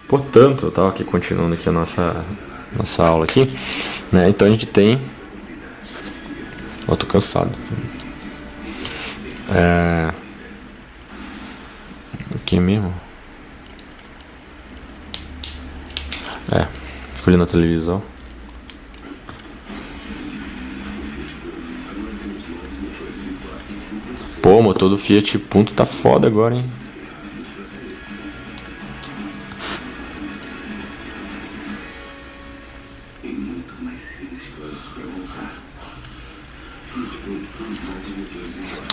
Portanto, eu estava aqui continuando aqui a nossa aula aqui, né? Então a gente tem... Eu tô cansado. O que mesmo? Fico olhando na televisão. Pô, o motor do Fiat Punto tá foda agora, hein?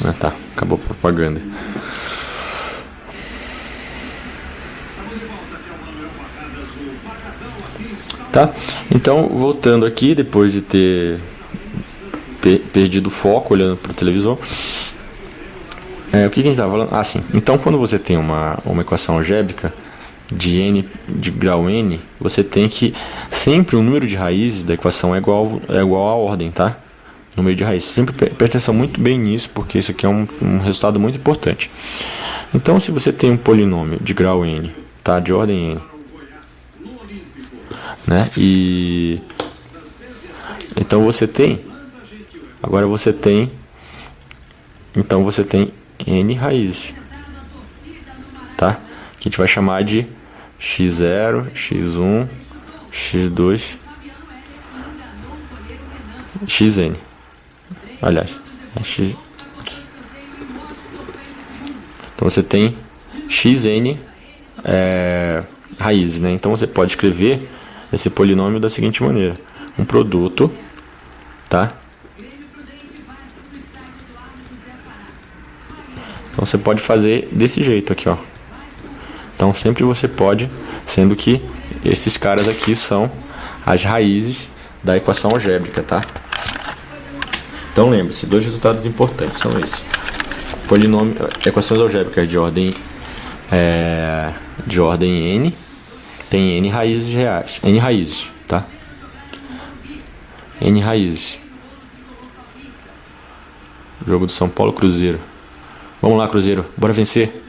Ah, tá. Acabou a propaganda. Tá? Então, voltando aqui, depois de ter perdido o foco olhando para o televisor, o que a gente estava falando? Ah, sim. Então, quando você tem uma equação algébrica de n de grau n, você tem que sempre o número de raízes da equação é igual à ordem, tá? Número de raízes. Sempre preste atenção muito bem nisso, porque isso aqui é um resultado muito importante. Então, se você tem um polinômio de grau n, tá? De ordem n, né? E então você tem n raízes, tá? Que a gente vai chamar de x0, x1, x2, xn. Aliás, x. Então você tem xn raízes, né? Então você pode escrever esse polinômio da seguinte maneira: um produto, tá? Então você pode fazer desse jeito aqui, ó. Então sempre você pode, sendo que esses caras aqui são as raízes da equação algébrica, tá? Então lembre-se, dois resultados importantes são esses: polinômio, equações algébricas de ordem n tem n raízes reais, n raízes, tá? N raízes. Jogo do São Paulo, Cruzeiro. Vamos lá, Cruzeiro, bora vencer.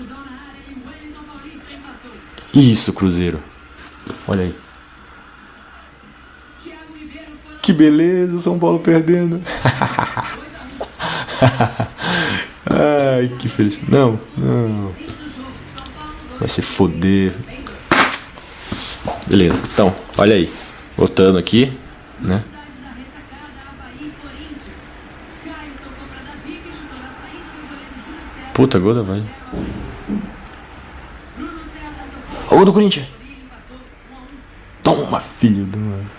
Isso, Cruzeiro. Olha aí. Que beleza, São Paulo perdendo. Ai, que feliz. Não. Vai se foder. Beleza, então, olha aí. Voltando aqui, né? Puta, gol da vai. Gol do Corinthians. Toma, filho do mano.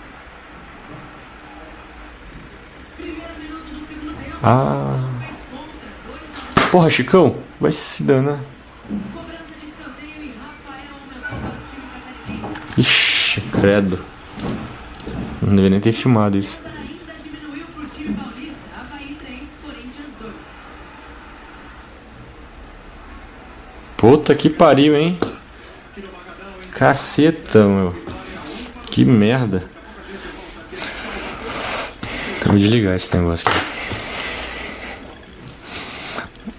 Ah. Porra, Chicão, vai se danar. Ixi, credo. Não deveria nem ter filmado isso. Puta que pariu, hein? Caceta, meu. Que merda. Vou desligar esse negócio aqui.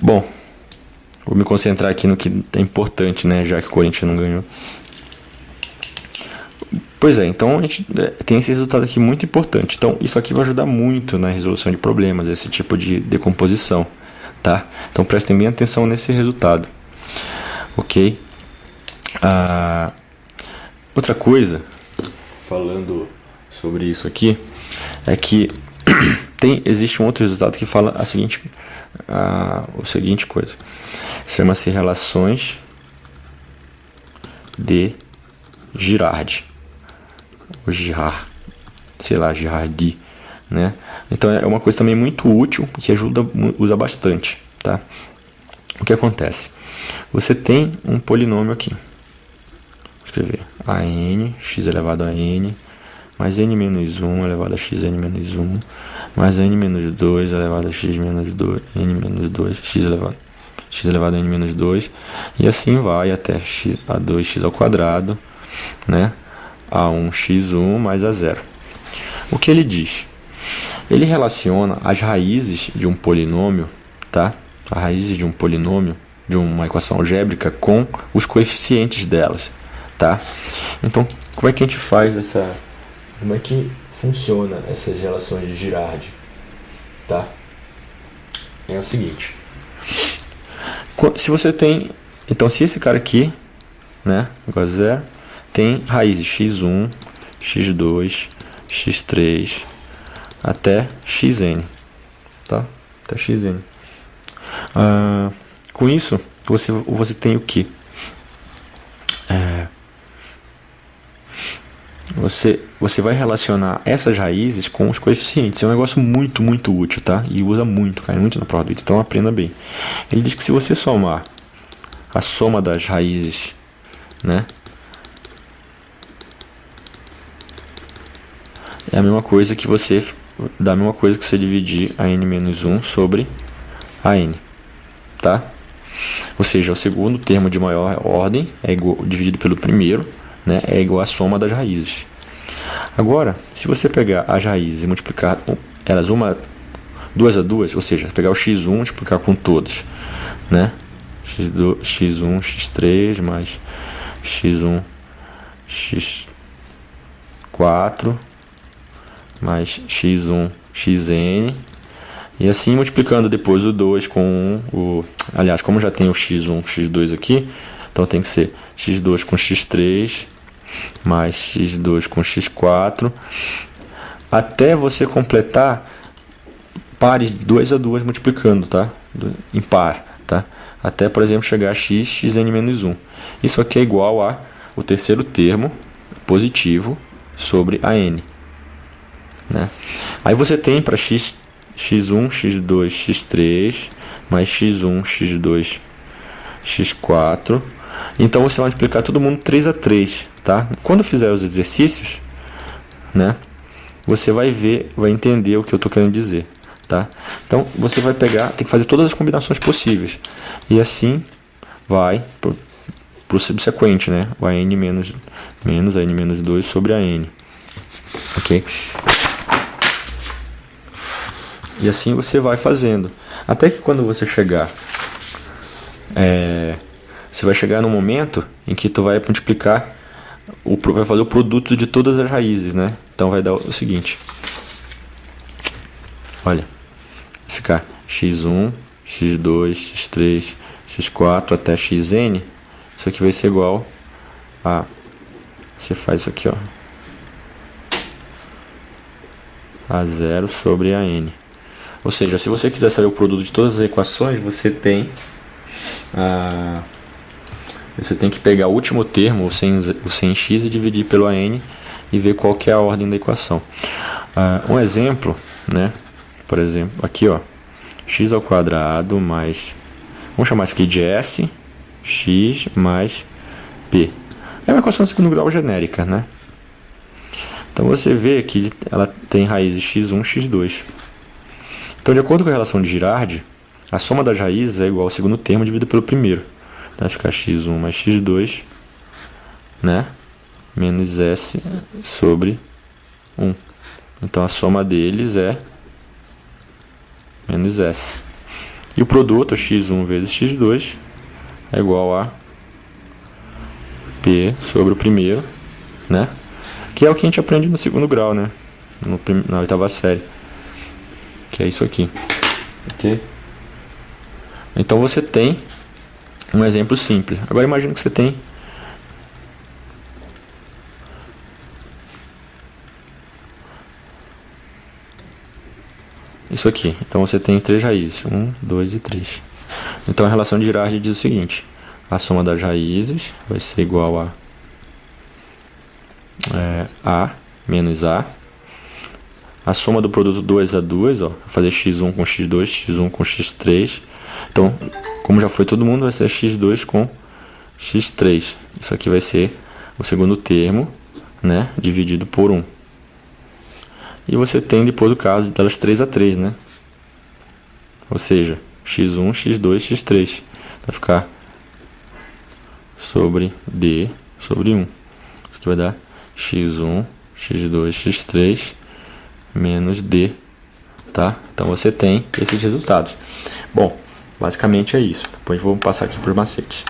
Bom, vou me concentrar aqui no que é importante, né? Já que o Corinthians não ganhou. Pois é, então a gente tem esse resultado aqui muito importante. Então isso aqui vai ajudar muito na resolução de problemas, esse tipo de decomposição, tá? Então prestem bem atenção nesse resultado, ok? Outra coisa, falando sobre isso aqui, é que existe um outro resultado que fala a seguinte coisa. Chama-se relações de Girard. Ou Girard, sei lá, Girardi, né? Então é uma coisa também muito útil, que usa bastante, tá? O que acontece? Você tem um polinômio aqui. Vou escrever an, x elevado a n, mais n menos 1 elevado a xn menos 1, mais n menos 2 elevado a x menos 2, n menos 2, x elevado a n menos 2, e assim vai até a 2x ao quadrado, né? A 1x1 mais a 0. O que ele diz? Ele relaciona as raízes de um polinômio, tá? As raízes de um polinômio, de uma equação algébrica, com os coeficientes delas, tá? Então, como é que a gente faz como é que funciona essas relações de Girardi, tá? É o seguinte, se você tem, então se esse cara aqui, né, igual a zero, tem raízes x1, x2, x3 até xn, tá? Até xn. Com isso, você tem o que? Você vai relacionar essas raízes com os coeficientes. É um negócio muito, muito útil, tá? E usa muito, cai muito na prova do ITA, então aprenda bem. Ele diz que se você somar a soma das raízes, né, é a mesma coisa que você dividir a n menos 1 sobre a n, tá? Ou seja, o segundo termo de maior ordem é dividido pelo primeiro, né, é igual à soma das raízes. Agora, se você pegar as raízes e multiplicar elas duas a duas, ou seja, pegar o x1 e multiplicar com todas, né, x1, x3 mais x1, x4 mais x1, xn, e assim multiplicando depois o 2 com aliás, como já tem o x1, x2 aqui, então tem que ser x2 com x3 mais x2 com x4, até você completar pares 2 a 2 multiplicando, tá? Em par, tá? Até, por exemplo, chegar a xn menos 1. Isso aqui é igual a o terceiro termo positivo sobre a n, né? Aí você tem para x1, x2, x3 mais x1, x2, x4. Então você vai multiplicar todo mundo 3 a 3, tá? Quando fizer os exercícios, né, você vai entender o que eu estou querendo dizer, tá? Então você vai pegar, tem que fazer todas as combinações possíveis. E assim vai pro subsequente, né? O n menos a n menos 2 sobre a n. OK? E assim você vai fazendo. Até que quando você chegar você vai chegar no momento em que tu vai multiplicar, vai fazer o produto de todas as raízes, né? Então vai dar o seguinte. Olha, vai ficar x1, x2, x3, x4 até xn. Isso aqui vai ser igual a... Você faz isso aqui, ó. A 0 sobre a n. Ou seja, se você quiser saber o produto de todas as equações, você tem que pegar o último termo, o 100x, e dividir pelo n e ver qual que é a ordem da equação. Um exemplo, né? Por exemplo, aqui, ó, x ao quadrado mais, vamos chamar isso aqui de s, x mais p. É uma equação de segundo grau genérica, né? Então você vê que ela tem raízes x1, x2. Então, de acordo com a relação de Girardi, a soma das raízes é igual ao segundo termo dividido pelo primeiro. Vai ficar x1 mais x2, né, menos s sobre 1. Então a soma deles é menos s. E o produto, x1 vezes x2, é igual a p sobre o primeiro, né, que é o que a gente aprende no segundo grau, né, na oitava série, que é isso aqui. Ok? Então você tem um exemplo simples. Agora imagine que você tem isso aqui. Então você tem três raízes, 1, 2 e 3. Então a relação de Girardi diz o seguinte: a soma das raízes vai ser igual a menos a soma do produto 2 a 2, ó, vou fazer x1 com x2, x1 com x3. Então, como já foi todo mundo, vai ser x2 com x3. Isso aqui vai ser o segundo termo, né, dividido por 1. E você tem, depois do caso, delas 3 a 3, né? Ou seja, x1, x2, x3. Vai ficar sobre d sobre 1. Isso aqui vai dar x1, x2, x3 menos d, tá? Então você tem esses resultados. Bom, basicamente é isso. Depois vou passar aqui por macetes.